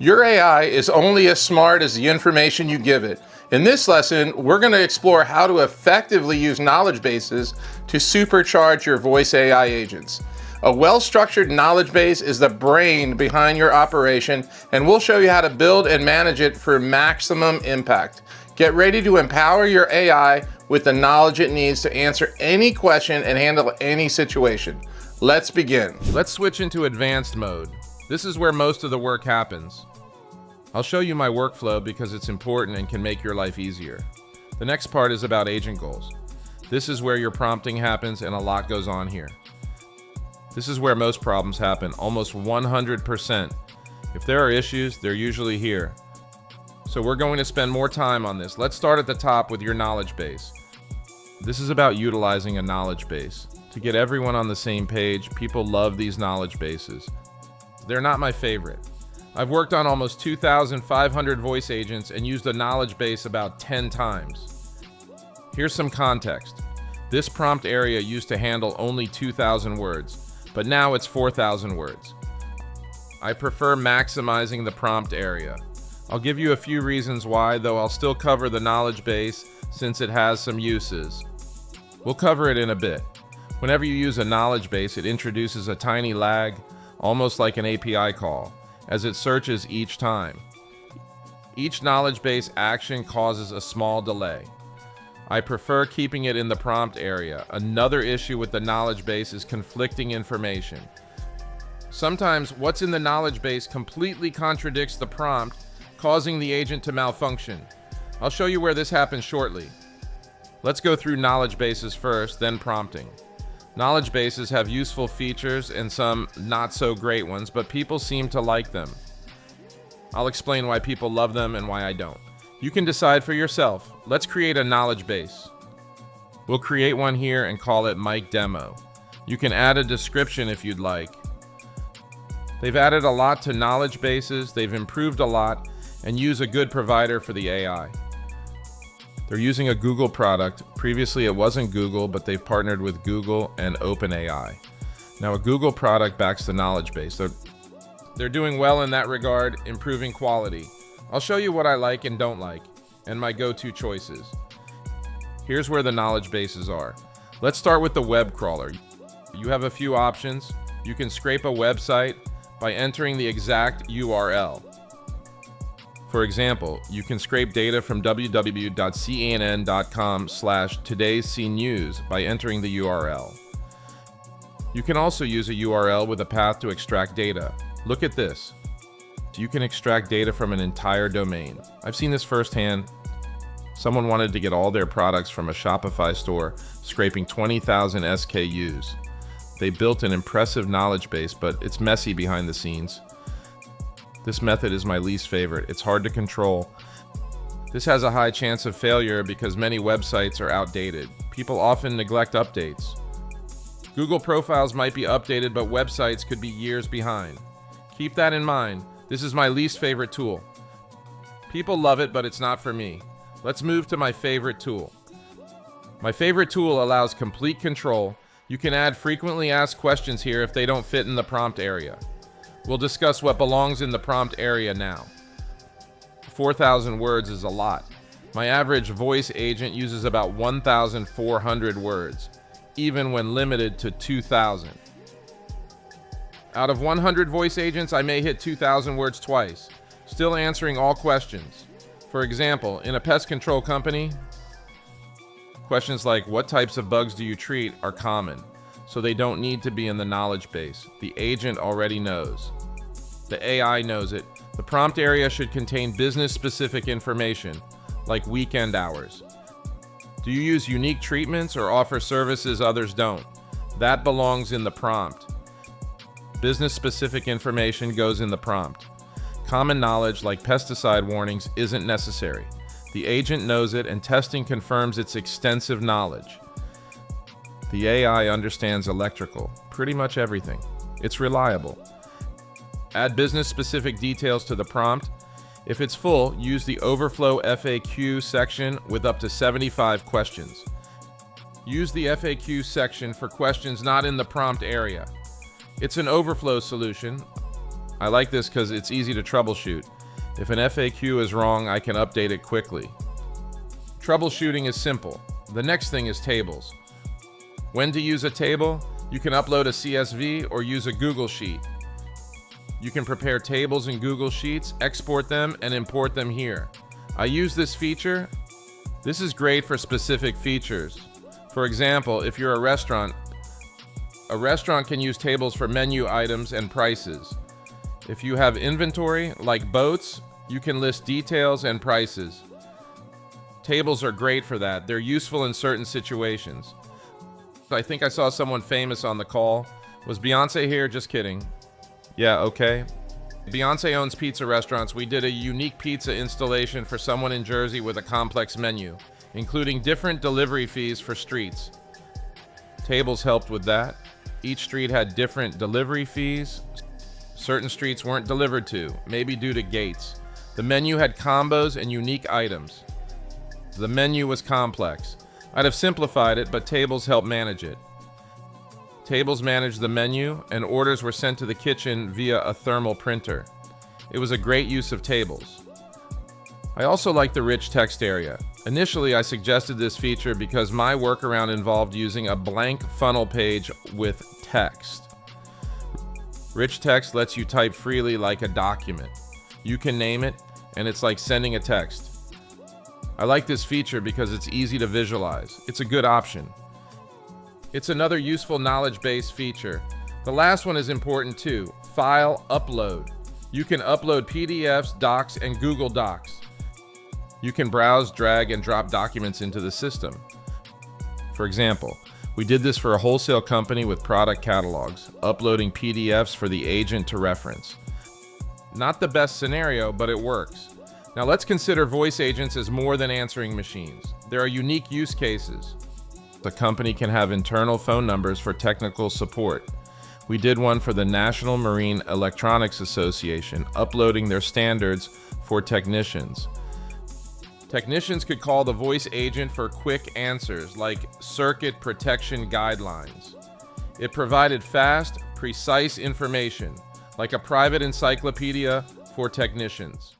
Your AI is only as smart as the information you give it. In this lesson, we're going to explore how to effectively use knowledge bases to supercharge your voice AI agents. A well-structured knowledge base is the brain behind your operation, and we'll show you how to build and manage it for maximum impact. Get ready to empower your AI with the knowledge it needs to answer any question and handle any situation. Let's begin. Let's switch into advanced mode. This is where most of the work happens. I'll show you my workflow because it's important and can make your life easier. The next part is about agent goals. This is where your prompting happens and a lot goes on here. This is where most problems happen, almost 100%. If there are issues, they're usually here. So we're going to spend more time on this. Let's start at the top with your knowledge base. This is about utilizing a knowledge base. To get everyone on the same page, people love these knowledge bases. They're not my favorite. I've worked on almost 2,500 voice agents and used a knowledge base about 10 times. Here's some context. This prompt area used to handle only 2,000 words, but now it's 4,000 words. I prefer maximizing the prompt area. I'll give you a few reasons why, though I'll still cover the knowledge base since it has some uses. We'll cover it in a bit. Whenever you use a knowledge base, it introduces a tiny lag, almost like an API call, as it searches each time. Each knowledge base action causes a small delay. I prefer keeping it in the prompt area. Another issue with the knowledge base is conflicting information. Sometimes what's in the knowledge base completely contradicts the prompt, causing the agent to malfunction. I'll show you where this happens shortly. Let's go through knowledge bases first, then prompting. Knowledge bases have useful features and some not so great ones, but people seem to like them. I'll explain why people love them and why I don't. You can decide for yourself. Let's create a knowledge base. We'll create one here and call it Mic Demo. You can add a description if you'd like. They've added a lot to knowledge bases, they've improved a lot, and use a good provider for the AI. They're using a Google product. Previously it wasn't Google, but they've partnered with Google and OpenAI. Now a Google product backs the knowledge base. They're doing well in that regard, improving quality. I'll show you what I like and don't like, and my go-to choices. Here's where the knowledge bases are. Let's start with the web crawler. You have a few options. You can scrape a website by entering the exact URL. For example, you can scrape data from www.cnn.com/todayscnews by entering the URL. You can also use a URL with a path to extract data. Look at this. You can extract data from an entire domain. I've seen this firsthand. Someone wanted to get all their products from a Shopify store, scraping 20,000 SKUs. They built an impressive knowledge base, but it's messy behind the scenes. This method is my least favorite. It's hard to control. This has a high chance of failure because many websites are outdated. People often neglect updates. Google profiles might be updated, but websites could be years behind. Keep that in mind. This is my least favorite tool. People love it, but it's not for me. Let's move to my favorite tool. My favorite tool allows complete control. You can add frequently asked questions here if they don't fit in the prompt area. We'll discuss what belongs in the prompt area now. 4,000 words is a lot. My average voice agent uses about 1,400 words, even when limited to 2,000. Out of 100 voice agents, I may hit 2,000 words twice, still answering all questions. For example, in a pest control company, questions like what types of bugs do you treat are common, so they don't need to be in the knowledge base. The agent already knows. The AI knows it. The prompt area should contain business-specific information, like weekend hours. Do you use unique treatments or offer services others don't? That belongs in the prompt. Business-specific information goes in the prompt. Common knowledge like pesticide warnings isn't necessary. The agent knows it, and testing confirms its extensive knowledge. The AI understands electrical, pretty much everything. It's reliable. Add business-specific details to the prompt. If it's full, use the overflow FAQ section with up to 75 questions. Use the FAQ section for questions not in the prompt area. It's an overflow solution. I like this because it's easy to troubleshoot. If an FAQ is wrong, I can update it quickly. Troubleshooting is simple. The next thing is tables. When to use a table? You can upload a CSV or use a Google Sheet. You can prepare tables in Google Sheets, export them, and import them here. I use this feature. This is great for specific features. For example, if you're a restaurant can use tables for menu items and prices. If you have inventory, like boats, you can list details and prices. Tables are great for that. They're useful in certain situations. I think I saw someone famous on the call. Was Beyonce here? Just kidding. Yeah, okay. Beyonce owns pizza restaurants. We did a unique pizza installation for someone in Jersey with a complex menu, including different delivery fees for streets. Tables helped with that. Each street had different delivery fees. Certain streets weren't delivered to, maybe due to gates. The menu had combos and unique items. The menu was complex. I'd have simplified it, but tables help manage it. Tables managed the menu, and orders were sent to the kitchen via a thermal printer. It was a great use of tables. I also like the rich text area. Initially, I suggested this feature because my workaround involved using a blank funnel page with text. Rich text lets you type freely like a document. You can name it, and it's like sending a text. I like this feature because it's easy to visualize. It's a good option. It's another useful knowledge base feature. The last one is important too. File upload. You can upload PDFs, docs, and Google Docs. You can browse, drag, and drop documents into the system. For example, we did this for a wholesale company with product catalogs, uploading PDFs for the agent to reference. Not the best scenario, but it works. Now let's consider voice agents as more than answering machines. There are unique use cases. The company can have internal phone numbers for technical support. We did one for the National Marine Electronics Association, uploading their standards for technicians. Technicians could call the voice agent for quick answers like circuit protection guidelines. It provided fast, precise information, like a private encyclopedia for technicians.